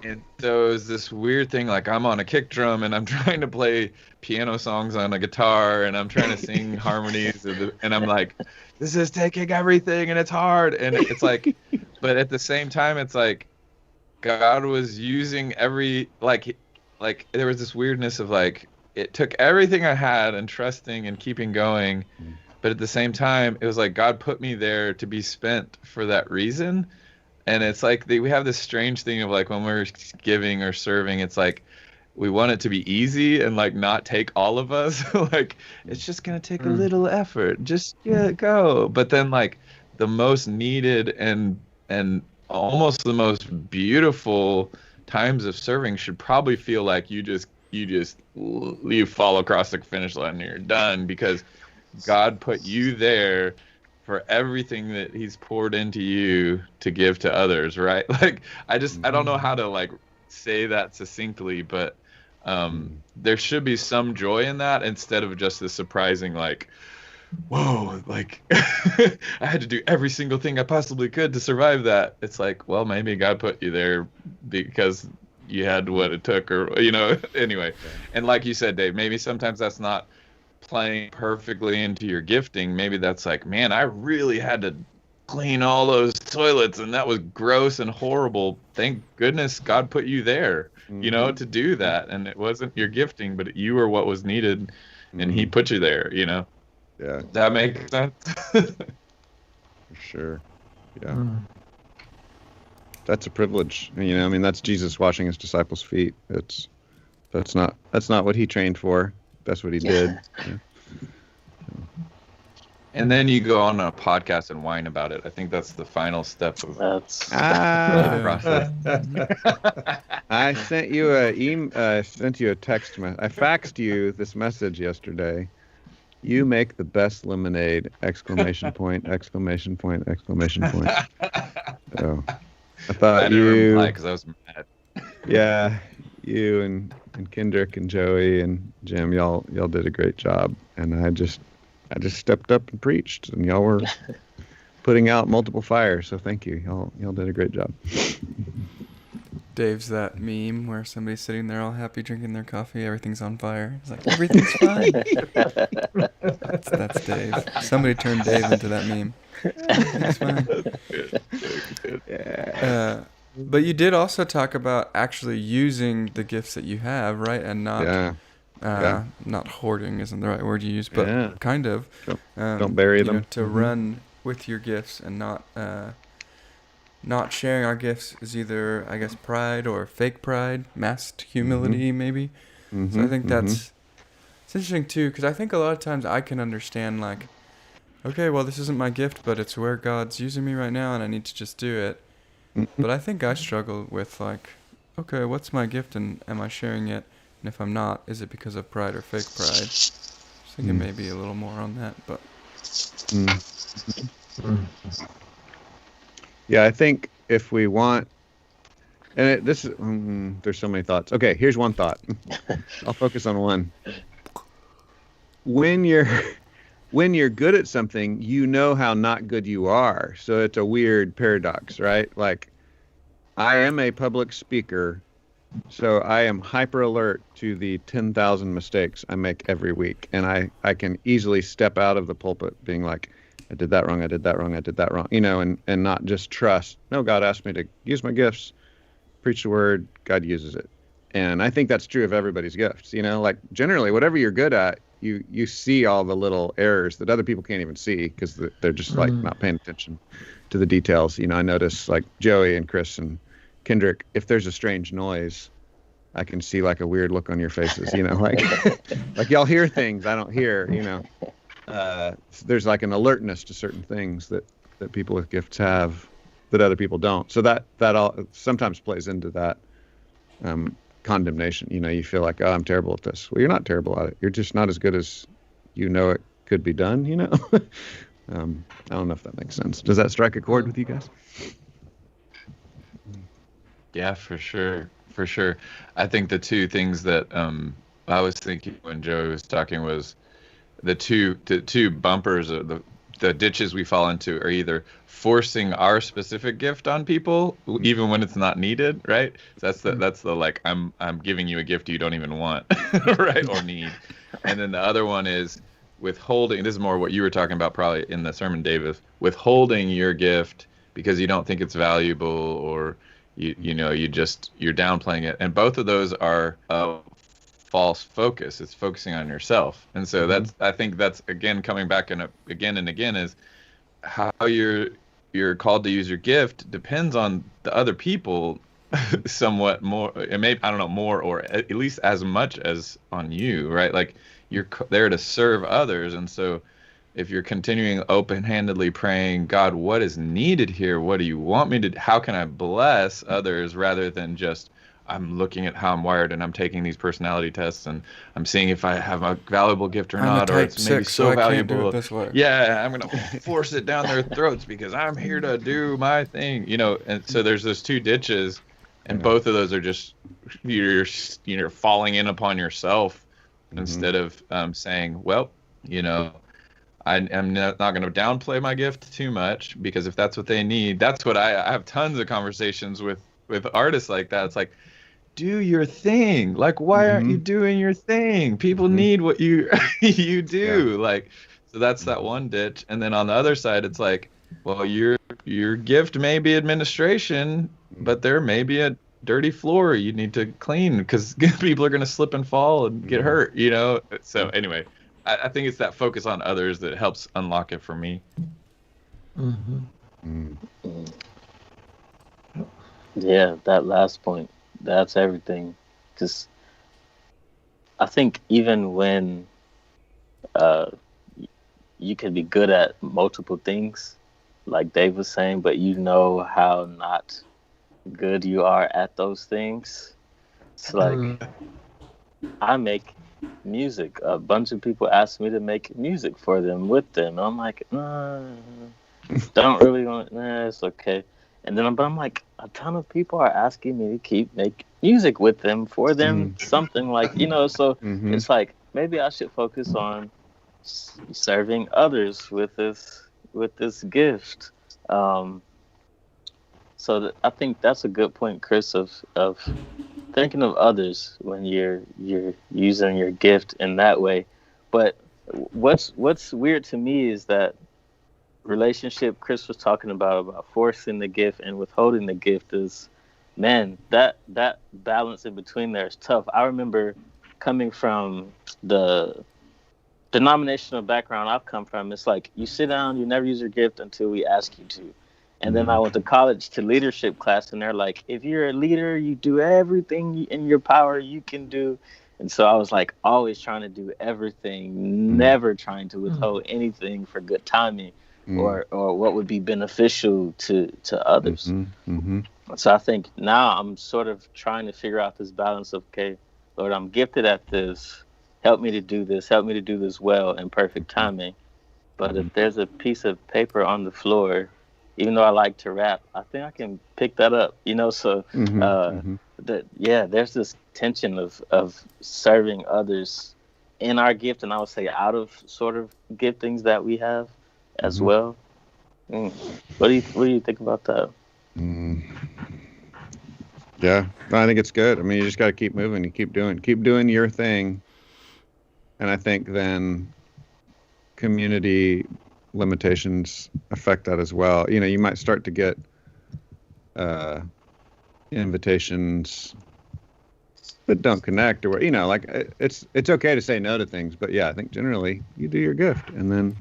And so it was this weird thing, like I'm on a kick drum and I'm trying to play piano songs on a guitar and I'm trying to sing harmonies and I'm like, this is taking everything and it's hard. And it's like, but at the same time, it's like God was using like there was this weirdness of like, it took everything I had and trusting and keeping going. But at the same time, it was like God put me there to be spent for that reason. And it's like we have this strange thing of like when we're giving or serving, it's like we want it to be easy and like not take all of us. Like it's just going to take a little effort. Just go. But then like the most needed and almost the most beautiful times of serving should probably feel like you fall across the finish line and you're done because God put you there for everything that he's poured into you to give to others, right? Like I don't know how to like say that succinctly, but there should be some joy in that instead of just the surprising like, whoa, like I had to do every single thing I possibly could to survive that. It's like, well, maybe God put you there because you had what it took, or anyway. And like you said, Dave, maybe sometimes that's not playing perfectly into your gifting. Maybe that's like, man, I really had to clean all those toilets and that was gross and horrible. Thank goodness God put you there, to do that. And it wasn't your gifting, but you were what was needed and he put you there, Yeah. That makes sense? For sure. Yeah. That's a privilege. That's Jesus washing his disciples' feet. That's not what he trained for. That's what he did. Yeah. And then you go on a podcast and whine about it. I think that's the final step of the process. I sent you a text message. I faxed you this message yesterday. You make the best lemonade! ! Exclamation point! So I thought I didn't reply because I was mad. Yeah, you and Kendrick and Joey and Jim, y'all did a great job, and I just stepped up and preached, and y'all were putting out multiple fires. So thank you, y'all did a great job. Dave's that meme where somebody's sitting there all happy drinking their coffee, everything's on fire. He's like, everything's fine. That's Dave. Somebody turned Dave into that meme. Everything's fine. Yeah. But you did also talk about actually using the gifts that you have, right? And not not hoarding isn't the right word you use, but kind of. Don't bury them. To run with your gifts and not sharing our gifts is either, I guess, pride or fake pride, masked humility, maybe. So I think it's interesting too, because I think a lot of times I can understand, like, okay, well, this isn't my gift, but it's where God's using me right now, and I need to just do it. But I think I struggle with, like, okay, what's my gift, and am I sharing it? And if I'm not, is it because of pride or fake pride? I was thinking maybe a little more on that, but. Yeah, I think if we want, and there's so many thoughts. Okay, here's one thought. I'll focus on one. When you're good at something, you know how not good you are. So it's a weird paradox, right? Like, I am a public speaker, so I am hyper alert to the 10,000 mistakes I make every week. And I can easily step out of the pulpit being like, I did that wrong, I did that wrong, I did that wrong, and not just trust. No, God asked me to use my gifts, preach the word, God uses it. And I think that's true of everybody's gifts. Like, generally, whatever you're good at, you see all the little errors that other people can't even see because they're just like not paying attention to the details. I notice, like, Joey and Chris and Kendrick, if there's a strange noise, I can see like a weird look on your faces, like like y'all hear things I don't hear, there's like an alertness to certain things that people with gifts have that other people don't. So that all sometimes plays into that condemnation. You feel like, oh, I'm terrible at this. Well, you're not terrible at it. You're just not as good as it could be done. I don't know if that makes sense. Does that strike a chord with you guys? Yeah, for sure. I think the two things that I was thinking when Joey was talking was the two bumpers, or the ditches we fall into, are either forcing our specific gift on people even when it's not needed, right? So that's the like, I'm giving you a gift you don't even want, right, or need. And then the other one is withholding. This is more what you were talking about probably in the sermon, Davis, withholding your gift because you don't think it's valuable, or you're downplaying it. And both of those are false focus. It's focusing on yourself. And so I think that's again coming back again and again is how you're called to use your gift depends on the other people somewhat more, and maybe, I don't know, more or at least as much as on you, right? Like, you're there to serve others. And so if you're continuing open-handedly praying, God, what is needed here? What do you want me to, how can I bless others, rather than just, I'm looking at how I'm wired and I'm taking these personality tests and I'm seeing if I have a valuable gift or not, or it's maybe so valuable. Can't do it this way. Yeah, I'm going to force it down their throats because I'm here to do my thing, and so there's those two ditches, and both of those are just, you're falling in upon yourself instead of saying, well, I'm not going to downplay my gift too much, because if that's what they need, that's what I have tons of conversations with artists like that. It's like, do your thing. Like, why aren't you doing your thing? People need what you you do. Yeah. Like, so that's that one ditch. And then on the other side, it's like, well, your gift may be administration, but there may be a dirty floor you need to clean because people are going to slip and fall and get hurt, So anyway, I think it's that focus on others that helps unlock it for me. Yeah, that last point, that's everything. Because I think even when you can be good at multiple things, like Dave was saying, but you know how not good you are at those things. It's like, I make music. A bunch of people ask me to make music for them, with them. I'm like, don't really want, it's okay. And then I'm like, a ton of people are asking me to make music with them, for them, something like, so it's like, maybe I should focus on serving others with this gift. So I think that's a good point, Chris, of thinking of others when you're using your gift in that way. But what's weird to me is that relationship Chris was talking about forcing the gift and withholding the gift is, man, that balance in between there is tough. I remember coming from the denominational background I've come from. It's like you sit down, you never use your gift until we ask you to. And then I went to college to leadership class, and they're like, if you're a leader, you do everything in your power you can do. And so I was like always trying to do everything, never trying to withhold anything for good timing or what would be beneficial to others. So I think now I'm sort of trying to figure out this balance of, okay, Lord, I'm gifted at this. Help me to do this. Help me to do this well in perfect timing. But if there's a piece of paper on the floor, even though I like to rap, I think I can pick that up, you know? So, there's this tension of serving others in our gift, and I would say out of sort of giftings that we have as well. What do you think about that? Yeah, I think it's good. I mean, you just got to keep moving. You keep doing your thing. And I think then community limitations affect that as well. You know, you might start to get invitations that don't connect, or you know, like it's okay to say no to things, but yeah, I think generally you do your gift, and then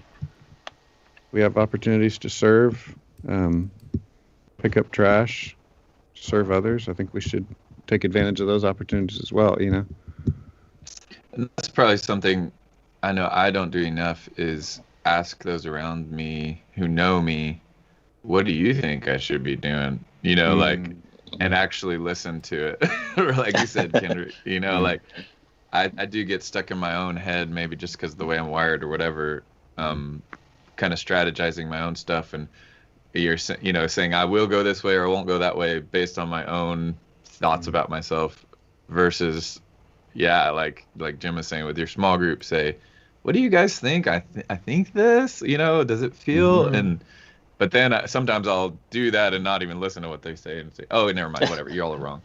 we have opportunities to serve, pick up trash, serve others. I think we should take advantage of those opportunities as well. You know. That's probably something I know I don't do enough is ask those around me who know me, what do you think I should be doing? You know, like, and actually listen to it. Or like you said, Kendrick, you know, like I do get stuck in my own head, maybe just because of the way I'm wired or whatever, kind of strategizing my own stuff. And you're, you know, saying I will go this way or I won't go that way based on my own thoughts about myself versus like Jim was saying with your small group, say, what do you guys think? I think this, you know, does it feel? But then sometimes I'll do that and not even listen to what they say and say, oh, never mind, whatever, you all are wrong.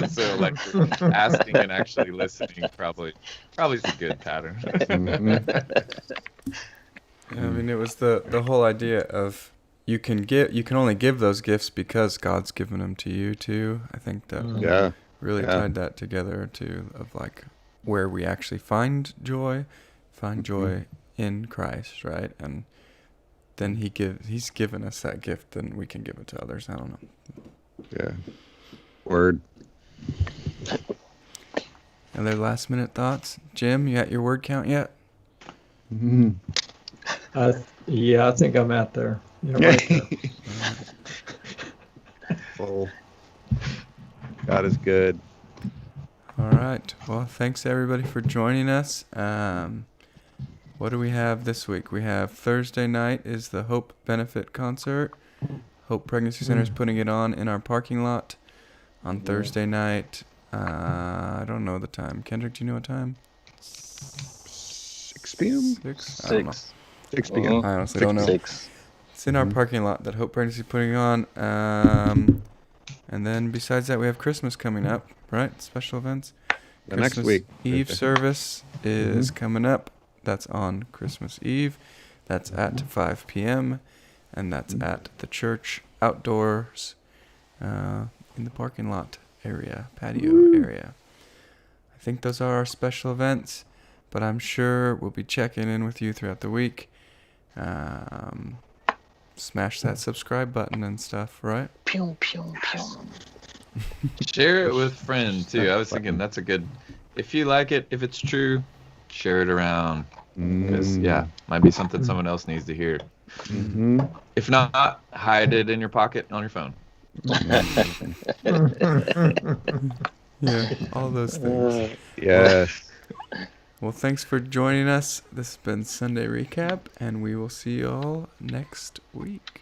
So like asking and actually listening probably is a good pattern. I mean, it was the whole idea of you can only give those gifts because God's given them to you too. I think that really tied that together too, of like where we actually find joy in Christ, right? And then he's given us that gift, and we can give it to others. I don't know. Yeah. Word. Other last minute thoughts? Jim, you at your word count yet? Yeah, I think I'm at there. You know, right there. Full. God is good. All right. Well, thanks everybody for joining us. What do we have this week? We have Thursday night is the Hope Benefit Concert. Hope Pregnancy Center is putting it on in our parking lot on Thursday night. I don't know the time. Kendrick, do you know what time? 6 p.m.? 6? I don't know. 6 p.m. I honestly don't know. 6. It's in our parking lot that Hope Pregnancy is putting on. And then besides that, we have Christmas coming up, right? Special events. The next week. Eve service is coming up. That's on Christmas Eve. That's at 5 p.m. And that's at the church outdoors in the parking lot area, patio area. I think those are our special events, but I'm sure we'll be checking in with you throughout the week. Smash that subscribe button and stuff, right? Pew, pew, pew. Share it with friends too. I was thinking that's a good, if you like it, if it's true, share it around. Because might be something someone else needs to hear. If not, hide it in your pocket on your phone. Yeah, all those things. Yes. Well, thanks for joining us. This has been Sunday Recap, and we will see you all next week.